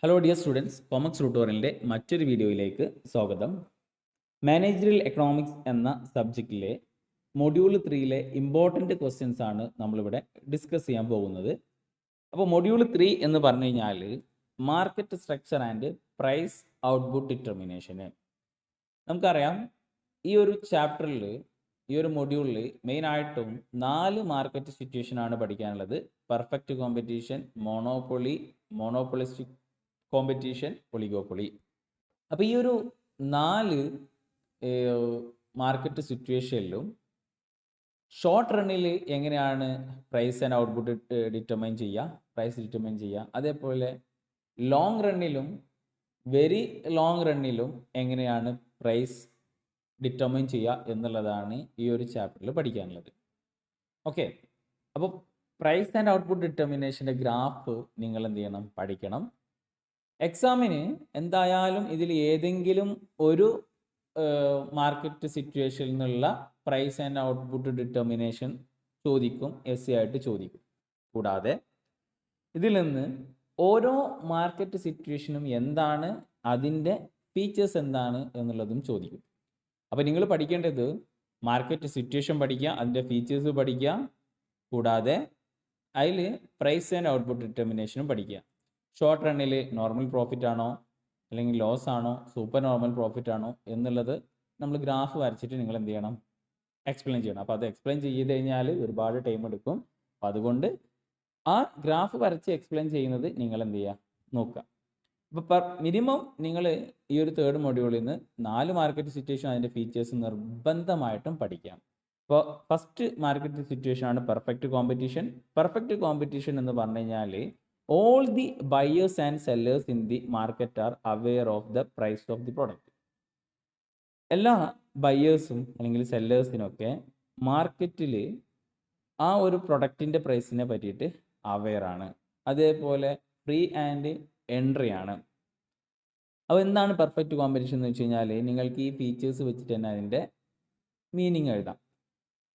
Hello dear students, കോമക്സ് ട്യൂട്ടോറിയലിൻ്റെ മറ്റൊരു വീഡിയോയിലേക്ക് സ്വാഗതം. മാനേജറിയൽ എക്കണോമിക്സ് എന്ന സബ്ജക്റ്റിലെ മൊഡ്യൂൾ 3ലെ ഇമ്പോർട്ടൻ്റ് ക്വസ്റ്റ്യൻസ് ആണ് നമ്മളിവിടെ ഡിസ്കസ് ചെയ്യാൻ പോകുന്നത്. അപ്പോൾ മൊഡ്യൂൾ 3 എന്ന് പറഞ്ഞു കഴിഞ്ഞാൽ market structure and price output ഡിറ്റർമിനേഷന്. നമുക്കറിയാം, ഈ ഒരു ചാപ്റ്ററിൽ, ഈ ഒരു മൊഡ്യൂളിൽ മെയിനായിട്ടും 4 മാർക്കറ്റ് സിറ്റുവേഷനാണ് പഠിക്കാനുള്ളത്. Perfect competition, monopoly, മോണോപ്പൊളിസ്റ്റിക് competition, oligopoly. അപ്പോൾ ഈ ഒരു 4 മാർക്കറ്റ് സിറ്റുവേഷനിലും ഷോർട്ട് റണ്ണിൽ എങ്ങനെയാണ് പ്രൈസ് ആൻഡ് ഔട്ട്പുട്ട് ഡിറ്റർമൈൻ ചെയ്യുക, പ്രൈസ് ഡിറ്റർമൈൻ ചെയ്യുക, അതേപോലെ ലോങ് റണ്ണിലും വെരി ലോങ് റണ്ണിലും എങ്ങനെയാണ് പ്രൈസ് ഡിറ്റർമൈൻ ചെയ്യുക എന്നുള്ളതാണ് ഈ ഒരു ചാപ്റ്ററിൽ പഠിക്കാനുള്ളത്. ഓക്കെ, അപ്പോൾ പ്രൈസ് ആൻഡ് ഔട്ട്പുട്ട് ഡിറ്റർമിനേഷൻ്റെ ഗ്രാഫ് നിങ്ങൾ എന്ത് ചെയ്യണം, പഠിക്കണം. എക്സാമിന് എന്തായാലും ഇതിൽ ഏതെങ്കിലും ഒരു മാർക്കറ്റ് സിറ്റുവേഷനിൽ നിന്നുള്ള പ്രൈസ് ആൻഡ് ഔട്ട്പുട്ട് ഡിറ്റർമിനേഷൻ ചോദിക്കും, എസ് ആയിട്ട് ചോദിക്കും. കൂടാതെ ഇതിൽ നിന്ന് ഓരോ മാർക്കറ്റ് സിറ്റുവേഷനും എന്താണ്, അതിൻ്റെ ഫീച്ചേഴ്സ് എന്താണ് എന്നുള്ളതും ചോദിക്കും. അപ്പോൾ നിങ്ങൾ പഠിക്കേണ്ടത് മാർക്കറ്റ് സിറ്റുവേഷൻ പഠിക്കുക, അതിൻ്റെ ഫീച്ചേഴ്സ് പഠിക്കുക, കൂടാതെ അതിൽ പ്രൈസ് ആൻഡ് ഔട്ട്പുട്ട് ഡിറ്റർമിനേഷനും പഠിക്കുക. ഷോർട്ട് റണ്ണിൽ നോർമൽ പ്രോഫിറ്റ് ആണോ അല്ലെങ്കിൽ ലോസ് ആണോ, സൂപ്പർ നോർമൽ പ്രോഫിറ്റ് ആണോ എന്നുള്ളത് നമ്മൾ ഗ്രാഫ് വരച്ചിട്ട് നിങ്ങൾ എന്ത് ചെയ്യണം, എക്സ്പ്ലെയിൻ ചെയ്യണം. അപ്പോൾ അത് എക്സ്പ്ലെയിൻ ചെയ്ത് കഴിഞ്ഞാൽ ഒരുപാട് ടൈം എടുക്കും. അപ്പോൾ അതുകൊണ്ട് ആ ഗ്രാഫ് വരച്ച് എക്സ്പ്ലെയിൻ ചെയ്യുന്നത് നിങ്ങൾ എന്ത് ചെയ്യുക, നോക്കുക. അപ്പോൾ മിനിമം നിങ്ങൾ ഈ ഒരു തേർഡ് മൊഡ്യൂളിൽ നിന്ന് 4 മാർക്കറ്റ് സിറ്റുവേഷൻ, അതിൻ്റെ ഫീച്ചേഴ്സ് നിർബന്ധമായിട്ടും പഠിക്കാം. അപ്പോൾ ഫസ്റ്റ് മാർക്കറ്റ് സിറ്റുവേഷൻ ആണ് പെർഫെക്റ്റ് കോമ്പറ്റീഷൻ. പെർഫെക്റ്റ് കോമ്പറ്റീഷൻ എന്ന് പറഞ്ഞു കഴിഞ്ഞാൽ all the buyers and sellers in the market are aware of the price of the product. എല്ലാ ബയേഴ്സും അല്ലെങ്കിൽ സെല്ലേഴ്സിനൊക്കെ മാർക്കറ്റിൽ ആ ഒരു പ്രൊഡക്റ്റിൻ്റെ പ്രൈസിനെ പറ്റിയിട്ട് അവെയർ ആണ്. അതേപോലെ ഫ്രീ ആൻഡ് എൻട്രി ആണ്. അപ്പോൾ എന്താണ് പെർഫെക്റ്റ് കോമ്പറ്റീഷൻ എന്ന് വെച്ച് കഴിഞ്ഞാൽ നിങ്ങൾക്ക് ഈ ഫീച്ചേഴ്സ് വെച്ചിട്ട് തന്നെ അതിൻ്റെ മീനിങ് എഴുതാം.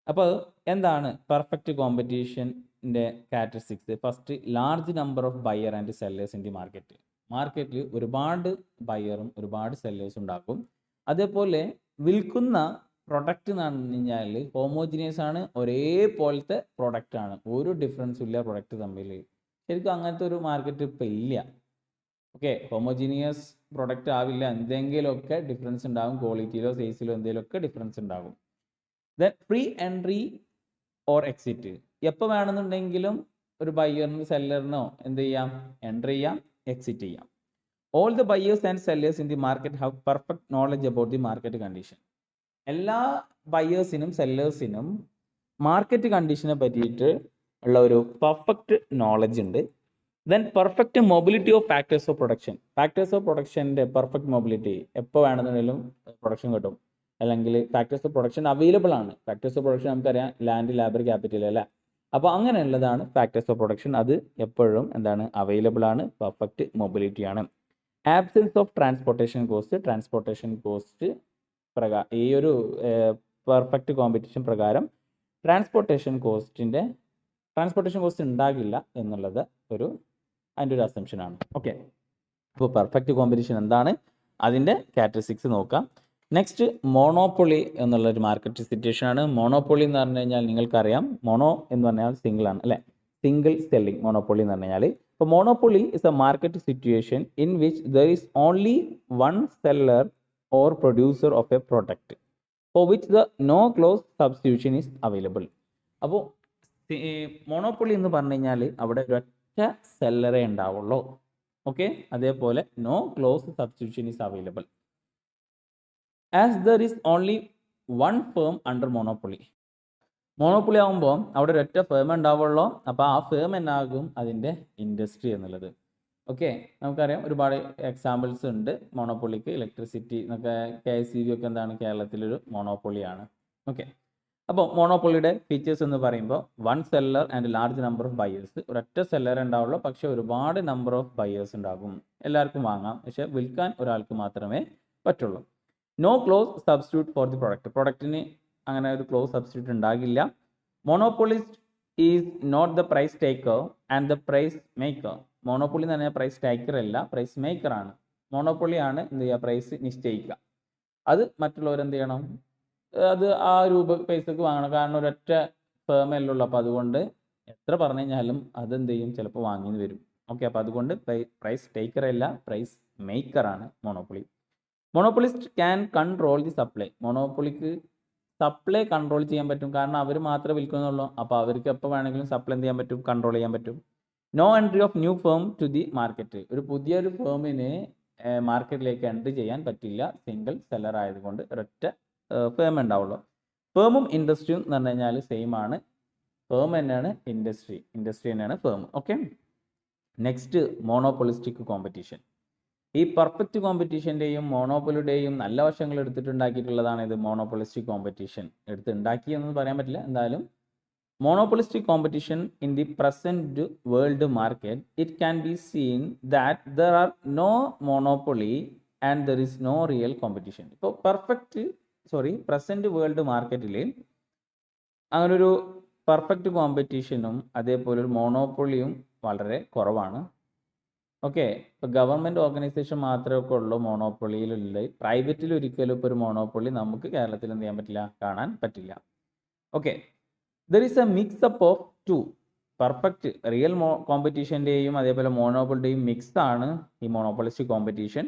അപ്പോൾ എന്താണ് പെർഫെക്റ്റ് കോമ്പറ്റീഷൻ്റെ characteristics? First, large number of buyer and sellers in the market. മാർക്കറ്റിൽ ഒരുപാട് ബയറും ഒരുപാട് സെല്ലേഴ്സും ഉണ്ടാകും. അതേപോലെ വിൽക്കുന്ന പ്രൊഡക്റ്റ് എന്ന് പറഞ്ഞു കഴിഞ്ഞാൽ ഹോമോജിനിയസ് ആണ്, ഒരേപോലത്തെ പ്രൊഡക്റ്റ് ആണ്, ഒരു ഡിഫറൻസും ഇല്ല പ്രൊഡക്റ്റ് തമ്മിൽ. ശരിക്കും അങ്ങനത്തെ ഒരു മാർക്കറ്റ് ഇപ്പോൾ ഇല്ല. ഓക്കെ, ഹോമോജിനിയസ് പ്രൊഡക്റ്റ് ആവില്ല, എന്തെങ്കിലുമൊക്കെ ഡിഫറൻസ് ഉണ്ടാകും, ക്വാളിറ്റിയിലോ സൈസിലോ എന്തെങ്കിലുമൊക്കെ ഡിഫറൻസ് ഉണ്ടാകും. Then free entry or exit. എപ്പോൾ വേണമെന്നുണ്ടെങ്കിലും ഒരു ബയ്യറിന് സെല്ലറിനോ എന്ത് ചെയ്യാം, എൻട്രി ചെയ്യാം, എക്സിറ്റ് ചെയ്യാം. All the buyers and sellers in the market have perfect knowledge about the market condition. എല്ലാ ബയേഴ്സിനും സെല്ലേഴ്സിനും മാർക്കറ്റ് കണ്ടീഷനെ പറ്റിയിട്ട് ഉള്ള ഒരു പെർഫെക്റ്റ് നോളജ് ഉണ്ട്. Then perfect mobility of factors of production. Factors of പ്രൊഡക്ഷൻ്റെ പെർഫെക്റ്റ് മൊബിലിറ്റി, എപ്പോൾ വേണമെന്നുണ്ടെങ്കിലും പ്രൊഡക്ഷൻ കിട്ടും, അല്ലെങ്കിൽ ഫാക്ടേഴ്സ് ഓഫ് പ്രൊഡക്ഷൻ അവൈലബിൾ ആണ്. ഫാക്ടേഴ്സ് ഓഫ് പ്രൊഡക്ഷൻ നമുക്കറിയാം, ലാൻഡ്, ലേബർ, ക്യാപിറ്റൽ അല്ലേ. അപ്പോൾ അങ്ങനെയുള്ളതാണ് ഫാക്ടേഴ്സ് ഓഫ് പ്രൊഡക്ഷൻ. അത് എപ്പോഴും എന്താണ്, അവൈലബിൾ ആണ്, പെർഫെക്റ്റ് മൊബിലിറ്റി ആണ്. Absence of transportation cost. Transportation cost പ്രകാരം ഈ ഒരു പെർഫെക്റ്റ് കോമ്പറ്റീഷൻ പ്രകാരം ട്രാൻസ്പോർട്ടേഷൻ കോസ്റ്റ് ഉണ്ടാകില്ല എന്നുള്ളത് അതിൻ്റെ ഒരു അസംഷൻ ആണ്. ഓക്കെ, അപ്പോൾ പെർഫെക്റ്റ് കോമ്പറ്റീഷൻ എന്താണ്, അതിൻ്റെ കാരക്ടറിസ്റ്റിക്സ് നോക്കാം. നെക്സ്റ്റ്, മോണോപ്പൊളി എന്നുള്ളൊരു മാർക്കറ്റ് സിറ്റുവേഷൻ ആണ്. മോണോപ്പൊളി എന്ന് പറഞ്ഞു കഴിഞ്ഞാൽ നിങ്ങൾക്കറിയാം, മോണോ എന്ന് പറഞ്ഞാൽ സിംഗിൾ ആണ് അല്ലേ, സിംഗിൾ സെല്ലിംഗ് മോണോപ്പൊളി എന്ന് പറഞ്ഞു കഴിഞ്ഞാൽ. ഇപ്പോൾ monopoly is a market situation in which there is only one seller or producer of a product for which the no close substitution is available. അപ്പോൾ മോണോപ്പൊളി എന്ന് പറഞ്ഞു കഴിഞ്ഞാൽ അവിടെ ഒരൊറ്റ സെല്ലറേ ഉണ്ടാവുള്ളൂ. ഓക്കെ, അതേപോലെ no close substitution is available. As there is only one firm under monopoly. Monopoly ആകുമ്പോൾ അവിടെ ഒരൊറ്റ ഫേം ഉണ്ടാവുള്ളൂ. അപ്പോൾ ആ ഫേം എന്നാകും അതിൻ്റെ ഇൻഡസ്ട്രി എന്നുള്ളത്. ഓക്കെ, നമുക്കറിയാം ഒരുപാട് എക്സാമ്പിൾസ് ഉണ്ട് മോണോപ്പൊളിക്ക്. ഇലക്ട്രിസിറ്റി എന്നൊക്കെ KSEB ഒക്കെ എന്താണ്, കേരളത്തിലൊരു മോണോപ്പൊളിയാണ്. ഓക്കെ, അപ്പോൾ മോണോപ്പൊളിയുടെ ഫീച്ചേഴ്സ് എന്ന് പറയുമ്പോൾ one seller and large number of buyers. ഒരൊറ്റ സെല്ലർ ഉണ്ടാവുള്ളൂ, പക്ഷേ ഒരുപാട് നമ്പർ ഓഫ് ബയേഴ്സ് ഉണ്ടാകും. എല്ലാവർക്കും വാങ്ങാം, പക്ഷേ വിൽക്കാൻ ഒരാൾക്ക് മാത്രമേ പറ്റുള്ളൂ. No close substitute for the product. പ്രൊഡക്റ്റിന് അങ്ങനെ ഒരു ക്ലോസ് സബ്സ്റ്റിറ്റ്യൂട്ട് ഉണ്ടാകില്ല. Monopolist is not the price taker and the price maker. Monopoly എന്ന് പറഞ്ഞാൽ പ്രൈസ് ടേക്കർ അല്ല, പ്രൈസ് മേക്കറാണ്. മോണോപ്പൊളിയാണ് എന്ത് ചെയ്യുക, പ്രൈസ് നിശ്ചയിക്കുക. അത് മറ്റുള്ളവർ എന്ത് ചെയ്യണം, അത് ആ രൂപ പൈസക്ക് വാങ്ങണം. കാരണം ഒരൊറ്റ ഫേമല്ലേ ഉള്ളൂ. അപ്പോൾ അതുകൊണ്ട് എത്ര പറഞ്ഞു കഴിഞ്ഞാലും അതെന്ത് ചെയ്യും, ചിലപ്പോൾ വാങ്ങിന്ന് വരും. ഓക്കെ, അപ്പോൾ അതുകൊണ്ട് പ്രൈസ് ടേക്കർ അല്ല, പ്രൈസ് മേക്കറാണ് മോണോപ്പൊളി. Monopolist can control the supply. മോണോപ്പൊളിക്ക് സപ്ലൈ കൺട്രോൾ ചെയ്യാൻ പറ്റും. കാരണം അവർ മാത്രമേ വിൽക്കുന്നുള്ളൂ. അപ്പോൾ അവർക്ക് എപ്പോൾ വേണമെങ്കിലും സപ്ലൈ എന്ത് ചെയ്യാൻ പറ്റും, കൺട്രോൾ ചെയ്യാൻ പറ്റും. No entry of new firm to the market. ഒരു പുതിയൊരു ഫേമിന് മാർക്കറ്റിലേക്ക് എൻട്രി ചെയ്യാൻ പറ്റില്ല, സിംഗിൾ സെല്ലർ ആയതുകൊണ്ട്. ഒരൊറ്റ ഫേം ഉണ്ടാവുള്ളൂ. ഫേമും ഇൻഡസ്ട്രിയും എന്ന് പറഞ്ഞു കഴിഞ്ഞാൽ സെയിം ആണ്. ഫേം തന്നെയാണ് ഇൻഡസ്ട്രി, ഇൻഡസ്ട്രി തന്നെയാണ് ഫേം. Okay, next മോണോപ്പൊളിസ്റ്റിക് competition. ഈ പെർഫെക്റ്റ് കോമ്പറ്റീഷൻ്റെയും മോണോപ്പൊളിയുടെയും നല്ല വശങ്ങൾ എടുത്തിട്ടുണ്ടാക്കിയിട്ടുള്ളതാണ് ഇത് മോണോപ്പൊളിസ്റ്റിക് കോമ്പറ്റീഷൻ. എടുത്തുണ്ടാക്കിയെന്ന് പറയാൻ പറ്റില്ല, എന്തായാലും monopolistic competition in the present world market, it can be seen that there are no monopoly and there is no real competition. ഇപ്പോൾ പ്രസൻറ്റ് വേൾഡ് മാർക്കറ്റിൽ അങ്ങനൊരു പെർഫെക്റ്റ് കോമ്പറ്റീഷനും അതേപോലെ ഒരു മോണോപ്പൊളിയും വളരെ കുറവാണ്. ഓക്കെ, ഇപ്പോൾ ഗവൺമെൻറ് ഓർഗനൈസേഷൻ മാത്രമേ ഉള്ളൂ മോണോപ്പൊളിയിലുള്ളത്. പ്രൈവറ്റിൽ ഒരിക്കലും ഇപ്പോൾ ഒരു മോണോപ്പൊളി നമുക്ക് കേരളത്തിൽ എന്ത് ചെയ്യാൻ പറ്റില്ല, കാണാൻ പറ്റില്ല. Okay, there is a mix-up of two. Perfect real കോമ്പറ്റീഷൻ്റെയും അതേപോലെ മോണോപ്പൊളിയുടെയും മിക്സ് ആണ് ഈ monopolistic competition.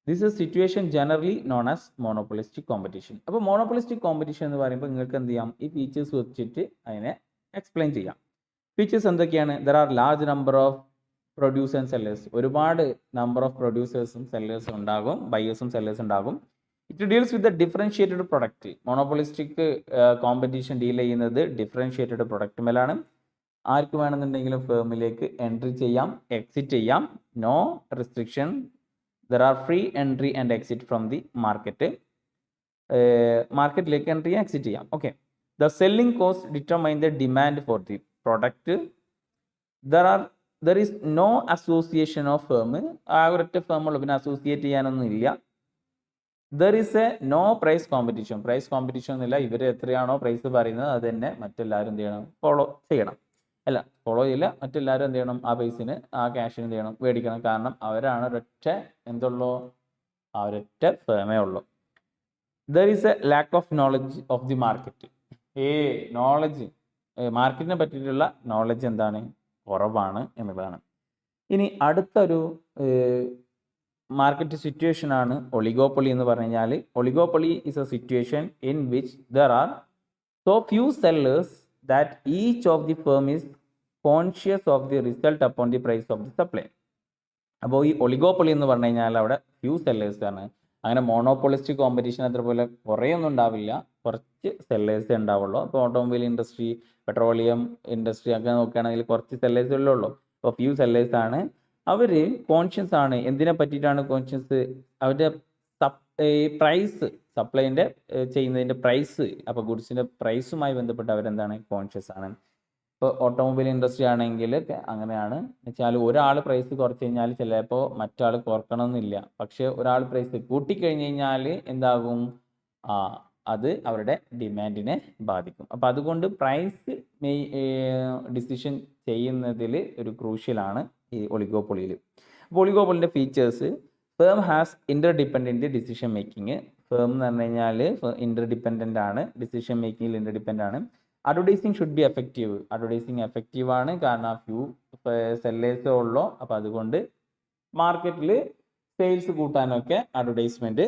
This is situation generally known as monopolistic competition. അപ്പോൾ മോണോപ്പൊളിസ്റ്റിക് കോമ്പറ്റീഷൻ എന്ന് പറയുമ്പോൾ നിങ്ങൾക്ക് എന്ത് ചെയ്യാം, ഈ ഫീച്ചേഴ്സ് വെച്ചിട്ട് അതിനെ എക്സ്പ്ലെയിൻ ചെയ്യാം. ഫീച്ചേഴ്സ് എന്തൊക്കെയാണ്? There are large number of producers and sellers. ഒരുപാട് നമ്പർ ഓഫ് പ്രൊഡ്യൂസേഴ്സും സെല്ലേഴ്സും ഉണ്ടാകും, ബയേഴ്സും സെല്ലേഴ്സും ഉണ്ടാകും. It deals with the differentiated product. Monopolistic competition deal ചെയ്യുന്നത് ഡിഫറൻഷിയേറ്റഡ് പ്രൊഡക്റ്റ് മേലാണ്. ആർക്ക് വേണമെന്നുണ്ടെങ്കിലും ഫേമിലേക്ക് എൻട്രി ചെയ്യാം, എക്സിറ്റ് ചെയ്യാം. No restriction. There are free entry and exit from the market. മാർക്കറ്റിലേക്ക് എൻട്രി ചെയ്യാം, എക്സിറ്റ് ചെയ്യാം. Okay, the selling cost determine the demand for the product. There is no association of firm. ആ ഒരൊറ്റ ഫേമുള്ളൂ, പിന്നെ associate ചെയ്യാനൊന്നും ഇല്ല. There is a no price competition. Price competition ഒന്നുമില്ല. ഇവർ എത്രയാണോ പ്രൈസ് പറയുന്നത് അത് തന്നെ മറ്റെല്ലാവരും എന്ത് ചെയ്യണം, ഫോളോ ചെയ്യണം. അല്ല, ഫോളോ ചെയ്യില്ല, മറ്റെല്ലാവരും എന്ത് ചെയ്യണം, ആ പൈസന് ആ ക്യാഷിന് എന്ത് ചെയ്യണം, മേടിക്കണം. കാരണം അവരാണ് ഒരൊറ്റ എന്തുള്ളൂ, ആ ഒരൊറ്റ ഫേമേ ഉള്ളൂ. There is a lack of knowledge of the market. Knowledge, മാർക്കറ്റിനെ പറ്റിയിട്ടുള്ള നോളജ് എന്താണ്, കുറവാണ് എന്നുള്ളതാണ്. ഇനി അടുത്തൊരു മാർക്കറ്റ് സിറ്റുവേഷൻ ആണ് ഒളിഗോപ്പൊളി എന്ന് പറഞ്ഞു കഴിഞ്ഞാൽ. Oligopoly is a situation in which there are so few sellers that each of the firm is conscious of the result upon the price of the supply. അപ്പോൾ ഈ ഒളിഗോപ്പൊളി എന്ന് പറഞ്ഞു കഴിഞ്ഞാൽ അവിടെ ഫ്യൂ സെല്ലേഴ്സ് ആണ്. അങ്ങനെ മോണോപ്പൊളിസ്റ്റിക് കോമ്പറ്റീഷൻ അതേപോലെ കുറേയൊന്നും ഉണ്ടാവില്ല, കുറച്ച് സെല്ലേഴ്സേ ഉണ്ടാവുള്ളൂ. അപ്പോൾ ഓട്ടോമൊബൈൽ ഇൻഡസ്ട്രി, പെട്രോളിയം ഇൻഡസ്ട്രി ഒക്കെ നോക്കുകയാണെങ്കിൽ കുറച്ച് സെല്ലേഴ്സേ ഉള്ളൂ. അപ്പോൾ ഫ്യൂ സെല്ലേഴ്സ് ആണ്. അവർ കോൺഷ്യസ് ആണ്. എന്തിനെ പറ്റിയിട്ടാണ് കോൺഷ്യസ്? അവരുടെ പ്രൈസ്, സപ്ലൈൻ്റെ ചെയ്യുന്നതിൻ്റെ പ്രൈസ്, അപ്പോൾ ഗുഡ്സിൻ്റെ പ്രൈസുമായി ബന്ധപ്പെട്ട് അവരെന്താണ്, കോൺഷ്യസ് ആണ്. ഇപ്പോൾ ഓട്ടോമൊബൈൽ ഇൻഡസ്ട്രി ആണെങ്കിൽ അങ്ങനെയാണ് വെച്ചാൽ ഒരാൾ പ്രൈസ് കുറച്ച് കഴിഞ്ഞാൽ ചിലപ്പോൾ മറ്റാൾ കുറക്കണമെന്നില്ല. പക്ഷേ ഒരാൾ പ്രൈസ് കൂട്ടിക്കഴിഞ്ഞ് കഴിഞ്ഞാൽ എന്താകും, അത് അവരുടെ ഡിമാൻഡിനെ ബാധിക്കും. അപ്പോൾ അതുകൊണ്ട് പ്രൈസ് ഡിസിഷൻ ചെയ്യുന്നതിൽ ഒരു ക്രൂഷ്യലാണ് ഈ ഒളിഗോപ്പൊളിയിൽ. അപ്പോൾ ഒളിഗോപ്പൊളിൻ്റെ features: firm has interdependent decision making. Firm എന്ന് പറഞ്ഞു കഴിഞ്ഞാൽ ഇൻ്റർഡിപ്പെൻഡൻ്റ് ആണ്, ഡിസിഷൻ മേക്കിങ്ങിൽ ഇൻ്റർഡിപ്പെൻഡൻ്റ് ആണ്. Advertising should be effective. Advertising effective ആണ്, കാരണം ഫ്യൂ സെല്ലേഴ്സേ ഉള്ളൂ. അപ്പോൾ അതുകൊണ്ട് മാർക്കറ്റിൽ സെയിൽസ് കൂട്ടാനൊക്കെ അഡ്വർടൈസ്മെൻറ്റ്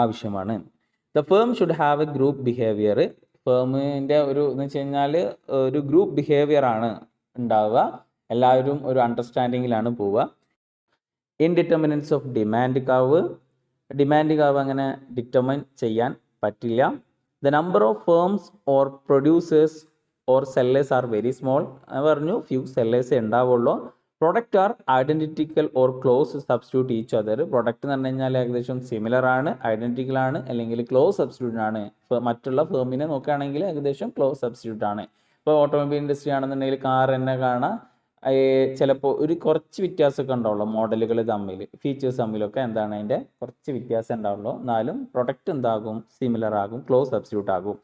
ആവശ്യമാണ്. The firm should have a group behaviour. ഫേമിൻ്റെ ഒരു എന്ന് വെച്ച് കഴിഞ്ഞാൽ ഒരു ഗ്രൂപ്പ് ബിഹേവിയർ ആണ് ഉണ്ടാവുക. എല്ലാവരും ഒരു അണ്ടർസ്റ്റാൻഡിങ്ങിലാണ് പോവുക. Indeterminance of demand curve. Demand curve അങ്ങനെ ഡിറ്റർമിൻ ചെയ്യാൻ പറ്റില്ല. The number of firms or producers or sellers are very small. ഞാൻ പറഞ്ഞു ഫ്യൂ സെല്ലേഴ്സേ ഉണ്ടാവുള്ളൂ. Product are identical or close substitute each other. Product എന്ന് പറഞ്ഞു കഴിഞ്ഞാൽ ഏകദേശം സിമിലർ ആണ്, ഐഡൻറ്റിക്കൽ ആണ്, അല്ലെങ്കിൽ ക്ലോസ് സബ്സ്റ്റിറ്റ്യൂട്ട് ആണ്. മറ്റുള്ള ഫേമിനെ നോക്കുകയാണെങ്കിൽ ഏകദേശം ക്ലോസ് സബ്സ്റ്റിറ്റ്യൂട്ട് ആണ്. ഇപ്പോൾ ഓട്ടോമൊബൈൽ ഇൻഡസ്ട്രി ആണെന്നുണ്ടെങ്കിൽ കാർ തന്നെ കാണാം, ചിലപ്പോൾ ഒരു കുറച്ച് വ്യത്യാസമൊക്കെ ഉണ്ടാവുള്ളൂ മോഡലുകൾ തമ്മിൽ, ഫീച്ചേഴ്സ് തമ്മിലൊക്കെ എന്താണ് അതിൻ്റെ കുറച്ച് വ്യത്യാസം ഉണ്ടാവുള്ളൂ. എന്നാലും പ്രൊഡക്റ്റ് എന്താകും, സിമിലർ ആകും, ക്ലോസ് സബ്സ്റ്റിറ്റ്യൂട്ട് ആകും.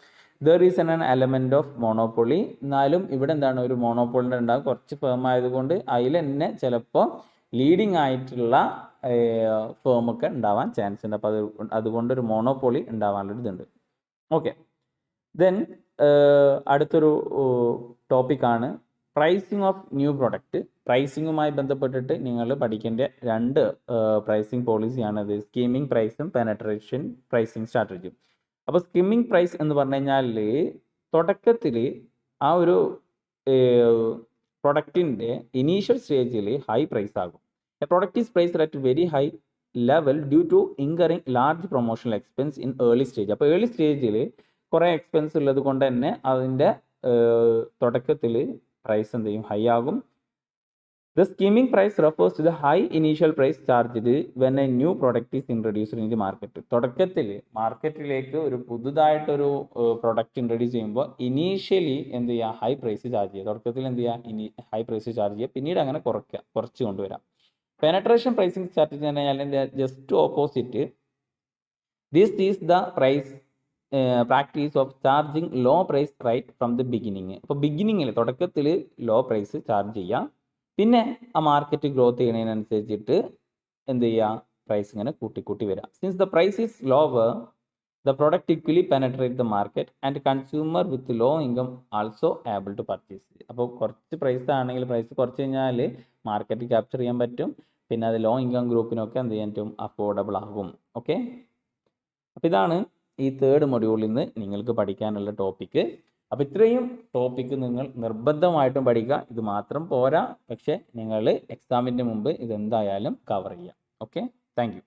There is an element of monopoly. എന്നാലും ഇവിടെ എന്താണ്, ഒരു മോണോപ്പൊളിൻ്റെ ഉണ്ടാകും. കുറച്ച് ഫേം ആയതുകൊണ്ട് അതിൽ തന്നെ ചിലപ്പോൾ ലീഡിങ് ആയിട്ടുള്ള ഫേമൊക്കെ ഉണ്ടാവാൻ ചാൻസ് ഉണ്ട്. അപ്പോൾ അതുകൊണ്ടൊരു മോണോപ്പൊളി ഉണ്ടാവാനുള്ള ഇതുണ്ട്. ഓക്കെ, ദെൻ അടുത്തൊരു ടോപ്പിക്കാണ് പ്രൈസിങ് ഓഫ് ന്യൂ പ്രൊഡക്റ്റ്. പ്രൈസിങ്ങുമായി ബന്ധപ്പെട്ടിട്ട് നിങ്ങൾ പഠിക്കേണ്ട രണ്ട് പ്രൈസിങ് പോളിസിയാണത്, സ്കീമിംഗ് പ്രൈസും പെനട്രേഷൻ പ്രൈസിങ് സ്ട്രാറ്റജിയും. അപ്പോൾ സ്കിമ്മിങ് പ്രൈസ് എന്ന് പറഞ്ഞു കഴിഞ്ഞാൽ തുടക്കത്തിൽ ആ ഒരു പ്രൊഡക്റ്റിൻ്റെ ഇനീഷ്യൽ സ്റ്റേജിൽ ഹൈ പ്രൈസ് ആകും. A product is priced at very high level due to incurring large promotional expense in early stage. അപ്പോൾ ഏർലി സ്റ്റേജിൽ കുറേ എക്സ്പെൻസ് ഉള്ളത് കൊണ്ട് തന്നെ അതിൻ്റെ തുടക്കത്തിൽ പ്രൈസ് എന്ത് ചെയ്യും, ഹൈ ആകും. The skimming price refers to the high initial price charged when a new product is introduced in the market. തുടക്കത്തിൽ മാർക്കറ്റിലേക്ക് ഒരു പുതുതായിട്ടൊരു പ്രൊഡക്റ്റ് ഇൻട്രൊഡ്യൂസ് ചെയ്യുമ്പോൾ ഇനീഷ്യലി എന്ത് ചെയ്യുക, ഹൈ പ്രൈസ് ചാർജ് ചെയ്യുക. തുടക്കത്തിൽ എന്ത് ചെയ്യുക, ഹൈ പ്രൈസ് ചാർജ് ചെയ്യുക, പിന്നീട് അങ്ങനെ കുറച്ച് കൊണ്ടുവരാം. പെനട്രേഷൻ പ്രൈസിങ് സ്ട്രാറ്റജി എന്ന് പറഞ്ഞാൽ just opposite. This is the price practice of charging low price right from the beginning. അപ്പോൾ ബിഗിനിങ്ങിൽ തുടക്കത്തിൽ ലോ പ്രൈസ് ചാർജ് ചെയ്യാം, പിന്നെ ആ മാർക്കറ്റ് ഗ്രോത്ത് ചെയ്യുന്നതിനനുസരിച്ചിട്ട് എന്ത് ചെയ്യുക, പ്രൈസ് ഇങ്ങനെ കൂട്ടി വരാം. Since the price is lower the product equally penetrate the market and consumer with low income also able to purchase. അപ്പോൾ കുറച്ച് പ്രൈസ് ആണെങ്കിൽ പ്രൈസ് കുറച്ച് കഴിഞ്ഞാൽ മാർക്കറ്റ് ക്യാപ്ചർ ചെയ്യാൻ പറ്റും, പിന്നെ അത് ലോ ഇൻകം ഗ്രൂപ്പിനൊക്കെ എന്ത് ചെയ്യാൻ പറ്റും, അഫോർഡബിൾ ആകും. ഓക്കെ, അപ്പോൾ ഇതാണ് ഈ തേർഡ് മൊഡ്യൂളിൽ നിന്ന് നിങ്ങൾക്ക് പഠിക്കാനുള്ള ടോപ്പിക്ക്. അപ്പോൾ ഇത്രയും ടോപ്പിക്ക് നിങ്ങൾ നിർബന്ധമായിട്ടും പഠിക്കുക. ഇത് മാത്രം പോരാ, പക്ഷേ നിങ്ങൾ എക്സാമിൻ്റെ മുമ്പ് ഇതെന്തായാലും കവർ ചെയ്യാം. Okay, thank you.